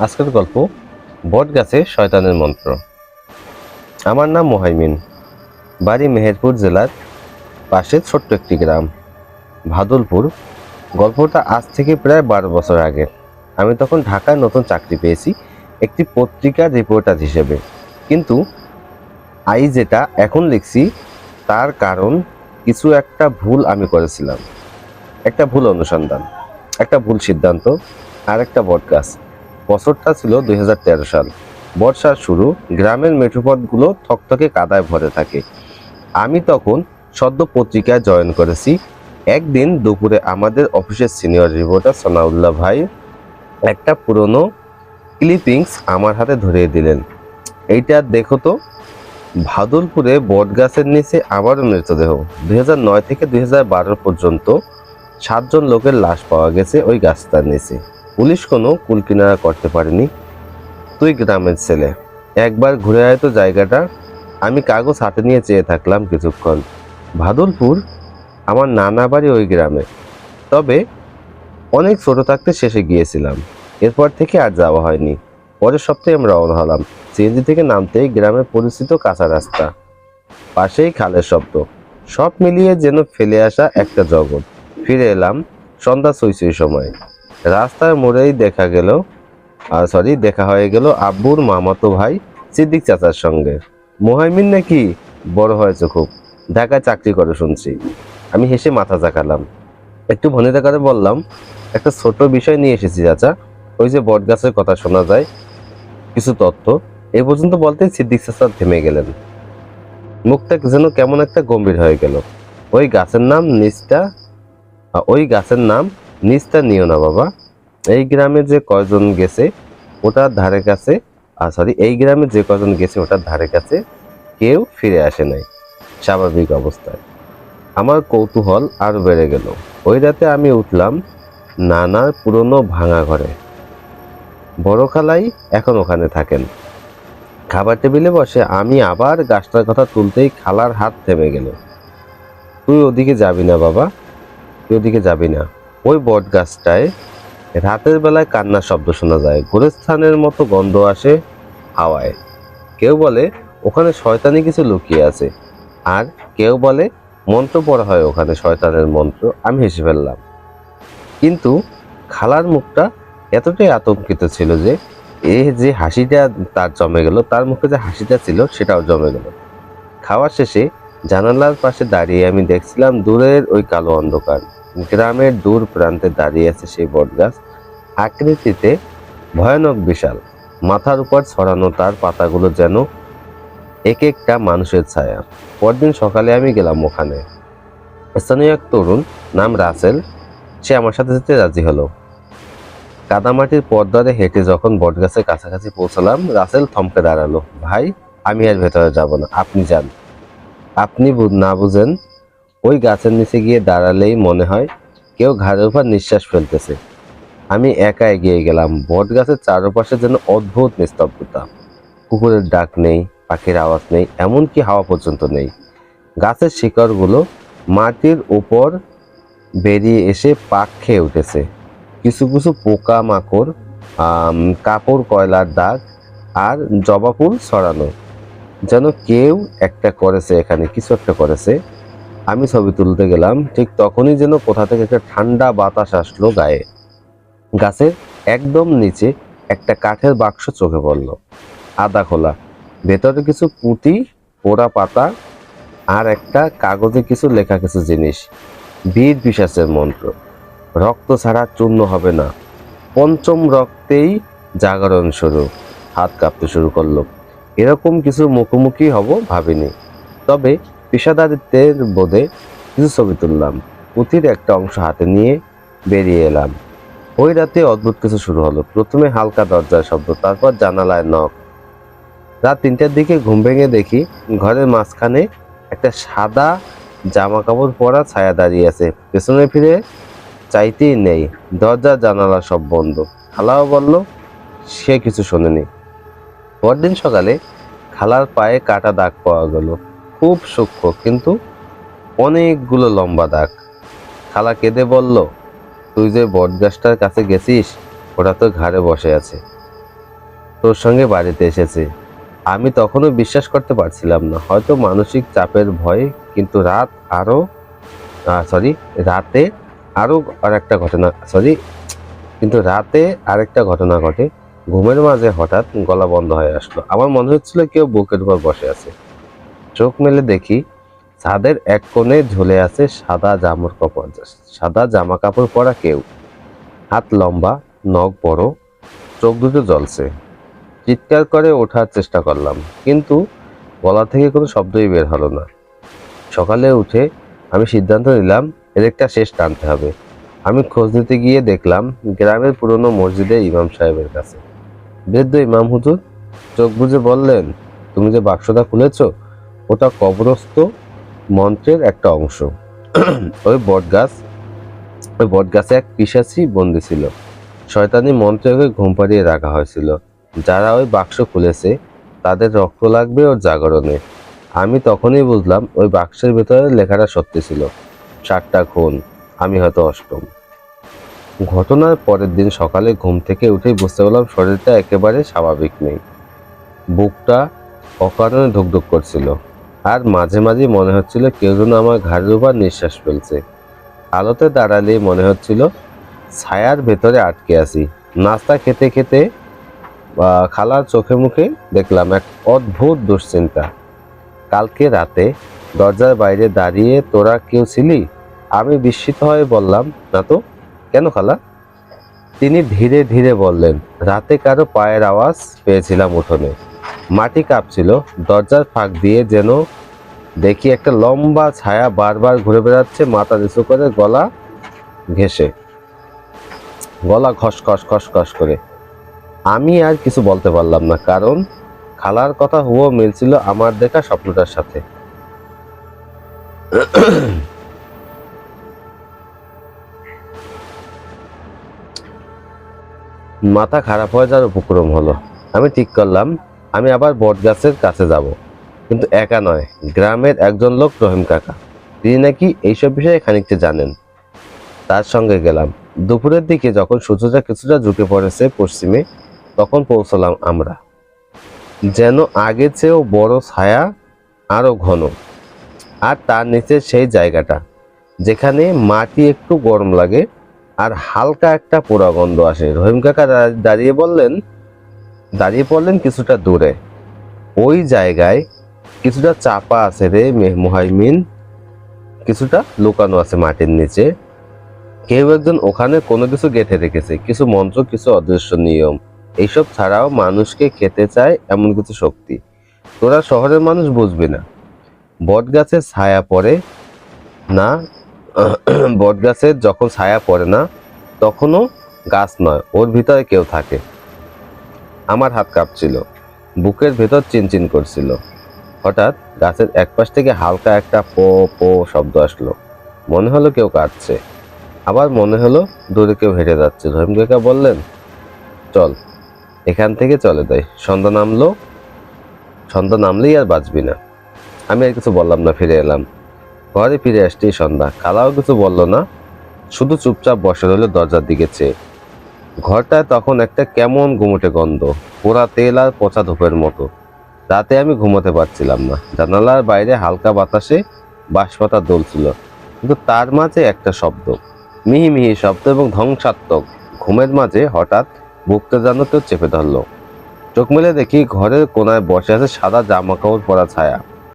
আজকের গল্প বট গাছে শয়তানের মন্ত্র। আমার নাম মোহাইমিন, বাড়ি মেহেরপুর জেলার পাশে ছোট্ট একটি গ্রাম ভাদুলপুর। গল্পটা আজ থেকে প্রায় 12 বছর আগে। আমি তখন ঢাকায় নতুন চাকরি পেয়েছি, একটি পত্রিকার রিপোর্টার হিসেবে। কিন্তু যেটা এখন লিখছি তার কারণ কিছু একটা ভুল আমি করেছিলাম, একটা ভুল অনুসন্ধান, একটা ভুল সিদ্ধান্ত আর একটা বটগাছ। বছরটা ছিল 2013 সাল। বর্ষার শুরু। গ্রামের মেঠোপথগুলো থকথকে কাদায় ভরে থাকে। আমি তখন সদ্য পত্রিকায় জয়েন করেছি। একদিন দুপুরে আমাদের অফিসের সিনিয়র রিপোর্টার সোনাউল্লাহ ভাই একটা পুরনো ক্লিপিংস আমার হাতে ধরিয়ে দিলেন। এইটা দেখো তো, ভাদুলপুরে বটগাছের নিচে আবারও মৃতদেহ। 2009 থেকে 2012 পর্যন্ত 7 জন লোকের লাশ পাওয়া গেছে ওই গাছটার নিচে। পুলিশ কোনো কুলকিনারা করতে পারেনি। তুই গ্রামের ছেলে, একবার ঘুরে আয় তো জায়গাটা। আমি কাগজ হাতে নিয়ে চেয়ে থাকলাম কিছুক্ষণ। ভাদুলপুর, আমার নানা বাড়ি ওই গ্রামে, তবে অনেক ছোট থাকতে শেষে গিয়েছিলাম। এরপর থেকে আর যাওয়া হয়নি। পরের সপ্তাহে আমরা রওনা হলাম। সিএনজি থেকে নামতেই গ্রামের পরিচিত কাঁচা রাস্তা, পাশেই খালের শব্দ, সব মিলিয়ে যেন ফেলে আসা একটা জগৎ। ফিরে এলাম সন্ধ্যা ছই সময়। রাস্তার মোড়েই দেখা হয়ে গেল আব্বুর মামাতো ভাই সিদ্দিক চাচার সঙ্গে। মোহাইমিন নাকি, বড় হয়েছে খুব, ঢাকায় চাকরি করে শুনছি। আমি হেসে মাথা ঝাঁকালাম। একটু ভনিতা করে বললাম, একটা ছোট বিষয় নিয়ে এসেছি চাচা। ওই যে বট গাছের কথা শোনা যায় কিছু তথ্য। এই পর্যন্ত বলতেই সিদ্দিক চাচা থেমে গেলেন। মুখটা যেন কেমন একটা গম্ভীর হয়ে গেল। ওই গাছের নাম নিস্তা ওই গাছের নাম নিস্তা নিও না বাবা। এই গ্রামে যে কয়জন গেছে ওটার ধারে কাছে এই গ্রামে যে কয়জন গেছে ওটার ধারে কাছে কেউ ফিরে আসে নাই স্বাভাবিক অবস্থায়। আমার কৌতূহল আরো বেড়ে গেল। ওই রাতে আমি উঠলাম নানার পুরনো ভাঙা ঘরে। বড় খালাই এখন ওখানে থাকেন। খাবার টেবিলে বসে আমি আবার গাছটার কথা তুলতেই খালার হাত থেমে গেল। তুই ওদিকে যাবি না বাবা, তুই ওদিকে যাবি না। ওই বট গাছটায় রাতের বেলায় কান্নার শব্দ শোনা যায়, গোরস্থানের মতো গন্ধ আসে হাওয়ায়। কেউ বলে ওখানে শয়তানি কিছু লুকিয়ে আছে, আর কেউ বলে মন্ত্র পড়া হয় ওখানে, শয়তানের মন্ত্র। আমি হেসে ফেললাম, কিন্তু খালার মুখটা এতটাই আতঙ্কিত ছিল যে যে হাসিটা তার জমে গেল, তার মুখে যে হাসিটা ছিল সেটাও জমে গেল। খাওয়া শেষে জানালার পাশে দাঁড়িয়ে আমি দেখছিলাম দূরের ওই কালো অন্ধকার। গ্রামের দূর প্রান্তে দাঁড়িয়ে আছে সেই বটগাছ, আকৃতিতে ভয়ানক বিশাল। মাথার উপর ছড়ানো তার পাতাগুলো যেন এক একটা মানুষের ছায়া। পরদিন সকালে আমি গেলাম ওখানে। স্থানীয় এক তরুণ, নাম রাসেল, সে আমার সাথে যেতে রাজি হলো। কাদামাটির পথ হেঁটে যখন বটগাছের কাছাকাছি পৌঁছলাম, রাসেল থমকে দাঁড়ালো। ভাই, আমি আর ভেতরে যাব না, আপনি যান। আপনি না বুঝেন, ওই গাছের নিচে গিয়ে দাঁড়ালেই মনে হয় কেউ ঘাড়ের উপর নিঃশ্বাস ফেলতেছে। আমি একা এগিয়ে গেলাম। বট গাছের চারপাশে যেন অদ্ভুত নিস্তব্ধতা। কুকুরের ডাক নেই, পাখির আওয়াজ নেই, এমনকি হাওয়া পর্যন্ত নেই। গাছের শিকড়গুলো মাটির উপর বেরিয়ে এসে পাক খেয়ে উঠেছে। কিছু কিছু পোকা মাকড়, কাপড় কয়লার দাগ আর জবা ফুল ছড়ানো। যেন কেউ একটা করেছে, এখানে কিছু একটা করেছে। আমি ছবি তুলতে গেলাম, ঠিক তখনই যেন কোথা থেকে একটা ঠান্ডা বাতাস আসলো গায়ে। গাছের একদম নিচে একটা কাঠের বাক্স চোখে পড়ল, আধা খোলা। ভেতরে কিছু পুঁতি, পোড়া পাতা আর একটা কাগজে কিছু লেখা কিছু জিনিস। বীর পিশাচের মন্ত্র। রক্ত ছাড়া চূর্ণ হবে না, পঞ্চম রক্তেই জাগরণ শুরু। হাত কাঁপতে শুরু করলো। এরকম কিছু মুখোমুখি হব ভাবিনি, তবে পেশাদারিত্বের বোধে কিছু ছবি তুললাম। পুঁথির একটা অংশ হাতে নিয়ে বেরিয়ে এলাম। ওই রাতে অদ্ভুত কিছু শুরু হলো। প্রথমে হালকা দরজার শব্দ, তারপর জানালায় নখ। রাত 3টার দিকে ঘুম ভেঙে দেখি ঘরের মাঝখানে একটা সাদা জামা কাপড় পরা ছায়া দাঁড়িয়ে আছে। পেছনে ফিরে চাইতেই নেই, দরজা জানালা সব বন্ধ। খালাও বলল সে কিছু শোনেনি। পরদিন সকালে খালার পায়ে কাটা দাগ পাওয়া গেল, খুব সূক্ষ্ম কিন্তু অনেকগুলো লম্বা দাগ। খালা কেঁদে বলল, তুই যে বটগাছটার কাছে গেছিস ওটা তো ঘাড়ে বসে আছে। তোর সঙ্গে বাড়িতে এসেছে। আমি তখনও বিশ্বাস করতে পারছিলাম না, হয়তো মানসিক চাপের ভয়ে। কিন্তু সরি রাতে আরো আরেকটা ঘটনা সরি কিন্তু রাতে আরেকটা ঘটনা ঘটে। ঘুমের মাঝে হঠাৎ গলা বন্ধ হয়ে আসলো। আমার মনে হচ্ছিল কেউ বুকের উপর বসে আছে। চোখ মেলে দেখি ছাদের এক কোণে ঝুলে আছে সাদা জামা কাপড় পরা কেউ। হাত লম্বা, নখ বড়, চোখ দুটো জ্বলছে। চিৎকার করে ওঠার চেষ্টা করলাম, কিন্তু গলা থেকে কোনো শব্দই বের হলো না। সকালে উঠে আমি সিদ্ধান্ত নিলাম এর একটা শেষ টানতে হবে। আমি খোঁজ নিতে গিয়ে দেখলাম গ্রামের পুরনো মসজিদে ইমাম সাহেবের কাছে। বৃদ্ধ ইমাম হুজুর চোখ বুজে বললেন, তুমি যে বাক্সটা খুলেছ ওটা কবরস্থ মন্ত্রের একটা অংশ। ওই বটগাছে এক পিশাচী বন্দী ছিল। শয়তানি মন্ত্রে ওকে ঘুম পাড়িয়ে রাখা হয়েছিল। যারা ওই বাক্স খুলেছে তাদের রক্ত লাগবে ওর জাগরণে। আমি তখনই বুঝলাম ওই বাক্সের ভেতরে লেখাটা সত্যি ছিল। 7টা খুন, আমি হয়তো অষ্টম। ঘটনার পরের দিন সকালে ঘুম থেকে উঠেই বুঝতে পারলাম শরীরটা একেবারে স্বাভাবিক নেই। বুকটা অকারণে ধুকধুক করছিল, আর মাঝে মাঝে মনে হচ্ছিল কেউ যেন আমার ঘাড়ের উপর নিঃশ্বাস ফেলছে। আলোতে দাঁড়ালে মনে হচ্ছিল ছায়ার ভেতরে আটকে আছি। নাস্তা খেতে খেতে খালার চোখে মুখে দেখলাম এক অদ্ভুত দুশ্চিন্তা। কালকে রাতে দরজার বাইরে দাঁড়িয়ে তোরা কেউ ছিলি? আমি বিস্মিত হয়ে বললাম, না তো। কেন খালা? তিনি ধীরে ধীরে বললেন, রাতে কারো পায়ের আওয়াজ পেয়েছিলাম উঠোনে। মাটি কাঁপছিল। দরজার ফাঁক দিয়ে যেন দেখি একটা লম্বা ছায়া বারবার ঘুরে বেড়াচ্ছে, মাথা নিচু করে, গলা খসখস খসখস করে। আমি আর কিছু বলতে পারলাম না, কারণ খালার কথা হুবহু মিলছিল আমার দেখা স্বপ্নটার সাথে। মাথা খারাপ হয়ে যাওয়ার উপক্রম হলো। আমি ঠিক করলাম আমি আবার বটগাছের কাছে যাব, কিন্তু একা নয়, গ্রামের একজন লোক, রহিম কাকা। তিনি নাকি এইসব বিষয়ে খানিকটা জানেন। তার সঙ্গে গেলাম। দুপুরের দিকে যখন সূর্যটা কিছুটা ঝুঁকে পড়েছে পশ্চিমে, তখন পৌঁছলাম আমরা। যেন আগের চেয়েও বড়, ছায়া আরো ঘন। আর তার নিচে সেই জায়গাটা যেখানে মাটি একটু গরম লাগে আর হালকা একটা পোড়া গন্ধ আসে। রহিম কাকা দাঁড়িয়ে পড়লেন কিছুটা দূরে। ওই জায়গায় কিছুটা চাপা আছে রে মুহাইমিন, কিছুটা লুকানো আছে মাটির নিচে। কেউ একজন ওখানে কোনো কিছু গেঁথে রেখেছে, কিছু মন্ত্র, কিছু অদৃশ্য নিয়ম। এইসব ছাড়াও মানুষকে খেতে চায় এমন কিছু শক্তি। তোরা শহরের মানুষ বুঝবি না। বটগাছের ছায়া পড়ে না বটগাছের যখন ছায়া পড়ে না, তখনও গাছ নয়, ওর ভিতরে কেউ থাকে। আমার হাত কাঁপছিল, বুকের ভেতর চিনচিন করছিল। হঠাৎ গাছের একপাশ থেকে হালকা একটা পো পো শব্দ আসলো। মনে হলো কেউ কাঁদছে। আবার মনে হলো দূরে কেউ হেঁটে যাচ্ছে। রহিম কাকা বললেন, চল এখান থেকে চলে যাই, সন্ধ্যা নামলেই আর বাঁচবি না। আমি আর কিছু বললাম না, ফিরে এলাম। ঘরে ফিরে আসতেই সন্ধ্যা। খালাও কিছু বলল না, শুধু চুপচাপ বসে রইল দরজার দিকে চেয়ে। ঘরটায় তখন একটা কেমন গুমোটে গন্ধ, পোড়া তেল আর পচা ধূপের মতো। রাতে আমি ঘুমোতে পারছিলাম না। জানালার বাইরে হালকা বাতাসে বাঁশপাতা দুলছিল, কিন্তু তার মাঝে একটা শব্দ, মিহি মিহি শব্দ এবং ধ্বংসাত্মক। ঘুমের মাঝে হঠাৎ বুকটা যেন কেউ চেপে ধরলো। চোখ মেলে দেখি ঘরের কোনায় বসে আছে সাদা জামা কাপড় পরা ছায়া।